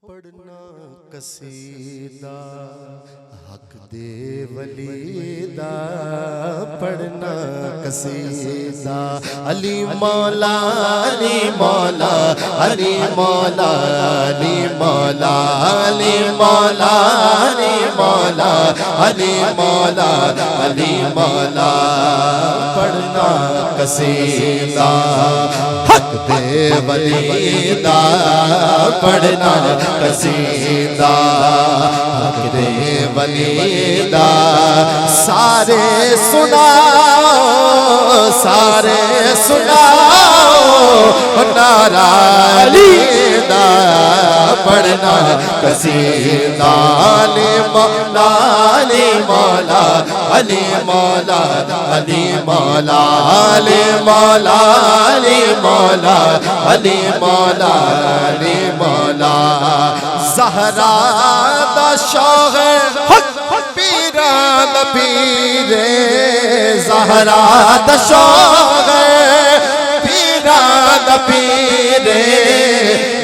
पढ़ना कसीदा हक दे वलीदा पढ़ना कसीदा अली मौला अली मौला अली मौला अली मौला अली मौला अली मौला अली मौला अली मौला पढ़ना कसीदा हक दे वलीदा पढ़ना कसीदा हक दे वलीदा सारे सुनाओ नारा अलीदा पढ़ना कसीदा अली मौला अली मौला अली मौला अली मौला अली मौला अली मौला अली मौला अली मौला ज़हरा दा शौक़ पीरा दा पीरे ज़हरा दा शौक़ पीरा दा पीरे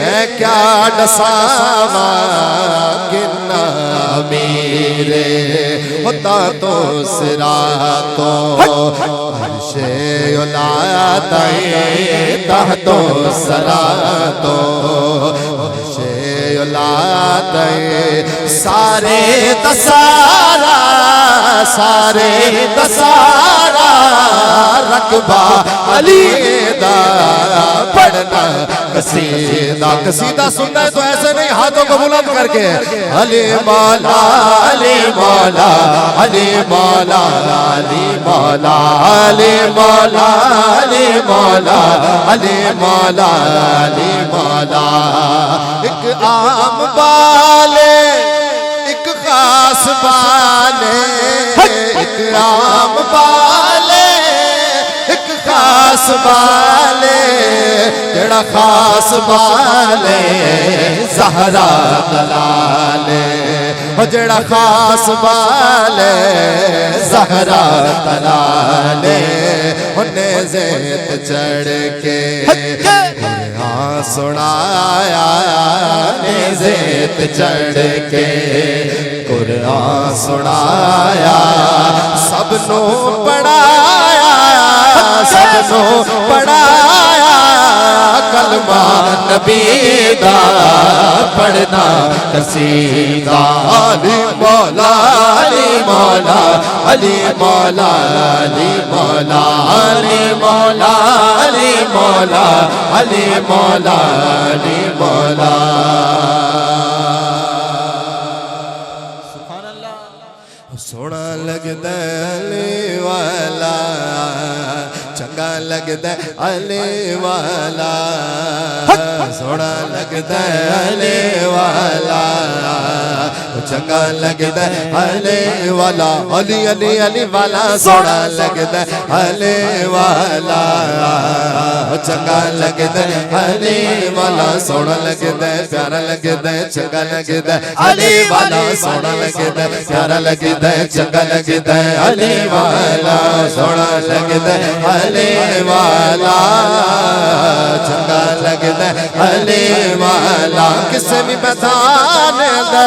मैं क्या दसावा किन्ना मेरे होता तो सिरा तो हर्षे उलाता तह तो सरा तो हर्षे उलाता सारे दसारा रकबा अली दा पढ़ना कसीदा कसीदा सुनना है तो ऐसे नहीं हाथों को बुलंद करके अली मौला अली मौला अली मौला अली मौला अली मौला अली मौला अली मौला अली मौला एक आम बाले एक खास बाले एक आम बाले एक खास बाले जड़ा खास बाले ज़हरा तलाले जड़ा खास बाले ज़हरा तलाले उन्हें ज़ेत चढ़ के सुनाया ने ज़ेत चढ़ के कुरान सुनाया सबनो पढ़ाया सबनो पढ़ाया कलमा नबी दा पढ़ना कसीदा अली मौला अली मौला अली मौला अली मौला अली मौला अली मौला अली मौला अली मौला सोना लगदा अली वाला चंगा लगदा अली वाला सोना लगदा अली वाला चंगा लगदा अली वाला अली अली अली वाला सोना लगदा अली वाला चंगा लगदा अली वाला सोना लगदा प्यारा लगदा चंगा लगदा अली वाला सोना लगदा प्यारा लगदा चंगा लगदा अली वाला सोना लगदा अली वाला चंगा लगदा अली वाला किसे भी मैदान दे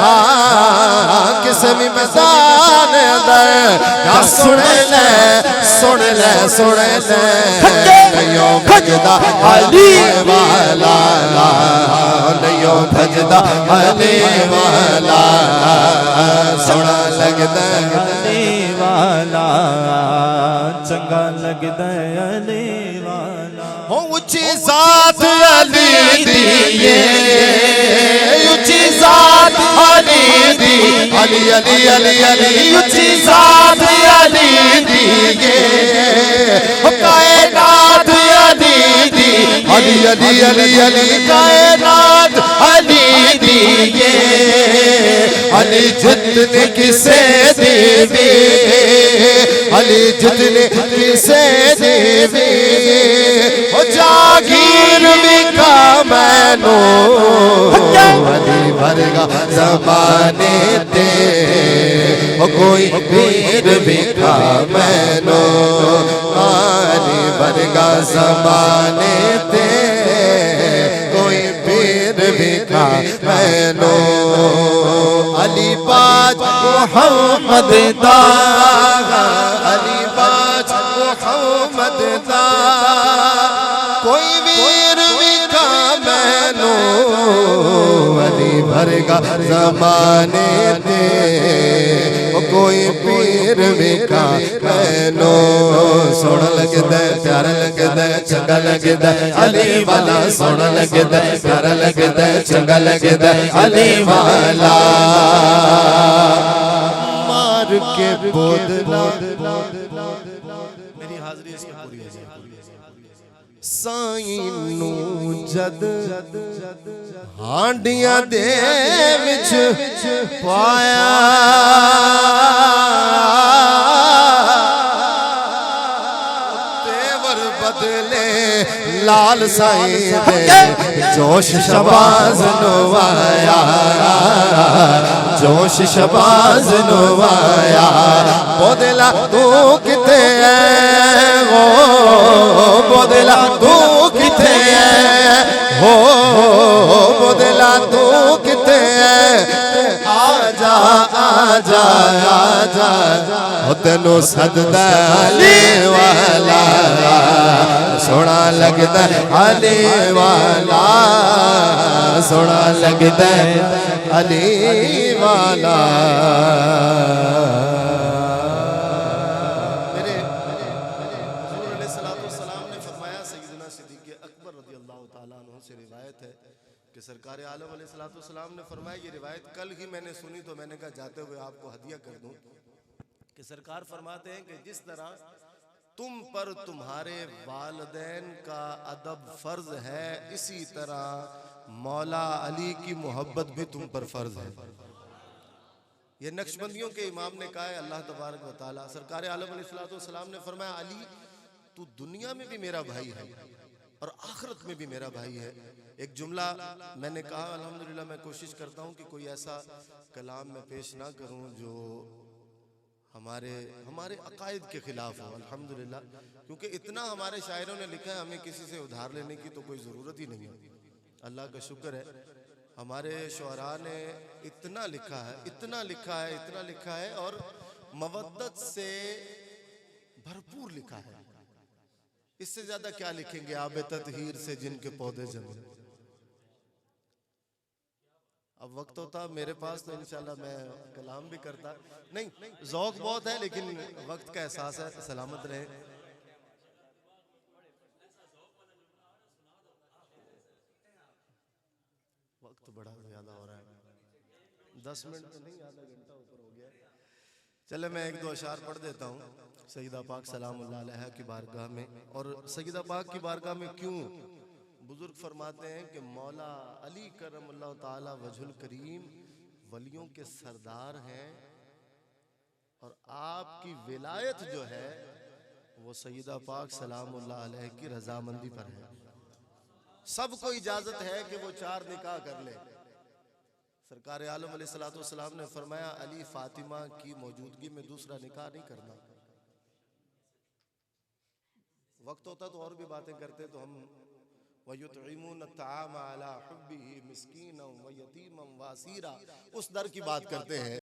हाँ किसे भी मैदान दे सुन ले सुन ले सुन ले नयो भजदा अली वाला नयो भजदा अली वाला सोना लगदा अली वाला चंगा लगदा अली वाला हो ऊंची जात अली दिए ऊंची जात अली दी अली अली अली अली ऊंची जात अली दिए हो कायनात अली दी अली अली अली अली कायनात अली दिए अली जितने किसे देवी अली जितने किसे देवी ओ जागीर बिका मैनो अली भरगा ज़माने ते ओ कोई पीर बिका मैनो अली भरगा ज़माने ते कोई पीर बिका मैनो अली बाज मोहम्मद दा अली बाज मोहम्मद दा कोई वीर विका मैनो अली भरगा ज़माने दे कोई पीर विका मैनो सोना लगदा प्यारा लगदा चंगा लगदा अली वाला सोना लगदा प्यारा लगदा चंगा लगदा अली वाला मार के बोदला मेरी हाज़री इसकी पूरी है साईं नू जद हांडियां दे विच पाया तेवर बदले लाल साईं दे जोश शबाज नवाया जोश शबाज नवाया बोदला तू किथे है वो बोदला तू किथे है हो बोदला तू किथे है आजा आजा आजा हो तेनू सददा अली वाला सोना लगदा अली वाला सोना लगदा अली वाला सरकार आलम अलैहिस्सलाम ने फरमाया, ये रिवायत कल ही मैंने सुनी तो मैंने कहा जाते हुए आपको हदिया कर दूं कि सरकार फरमाते हैं कि जिस तरह तुम पर तुम्हारे वालिदैन का अदब फर्ज है इसी तरह मौला अली की मोहब्बत भी तुम पर फर्ज है। ये नक्शबंदियों के इमाम ने कहा है अल्लाह तबारक व तआला। सरकार आलम अलैहिस्सलाम ने फरमाया अली तू दुनिया में भी मेरा भाई है और आखिरत में भी मेरा भाई है। एक जुमला मैंने कहा अल्हम्दुलिल्लाह मैं कोशिश करता हूँ कि कोई ऐसा कलाम मैं पेश ना करूँ जो हमारे अकायद के खिलाफ हो अल्हम्दुलिल्लाह, क्योंकि इतना हमारे शायरों ने लिखा है हमें किसी से उधार लेने की तो कोई ज़रूरत ही नहीं है। अल्लाह का शुक्र है हमारे शुअरा ने इतना लिखा है इतना लिखा है इतना लिखा है और मवद्दत से भरपूर लिखा है। इससे ज्यादा क्या लिखेंगे आबे ततहीर से जिनके पौधे जमे। अब वक्त होता मेरे पास तो इंशाल्लाह मैं कलाम भी करता, नहीं ज़ौक़ बहुत है लेकिन वक्त का एहसास है। सलामत रहे। वक्त बड़ा ज़्यादा हो रहा है, 10 मिनट तो नहीं आधा घंटा ऊपर हो गया। चले मैं एक दो अशार पढ़ देता हूँ सईदा पाक सलामुल्लाह अलैहा की बारगाह में। और सईदा पाक की बारगाह में क्यों बुजुर्ग फरमाते हैं कि मौला अली करमल्लाह ताला वजहुल करीम वलियों के सरदार हैं और आपकी विलायत जो है वो सईदा पाक सलामुल्लाह अलैहा की रजामंदी पर है। सबको इजाजत है कि वो 4 निकाह कर ले। सरकार आलम अलैहिस्सलाम ने फरमाया अली फातिमा की मौजूदगी में दूसरा निकाह नहीं करना। वक्त होता तो और भी बातें करते तो हम वयुतईमून अत्ताम अला हुब्बिही मिस्कीनन व यतीमन व असीरा उस दर की बात करते हैं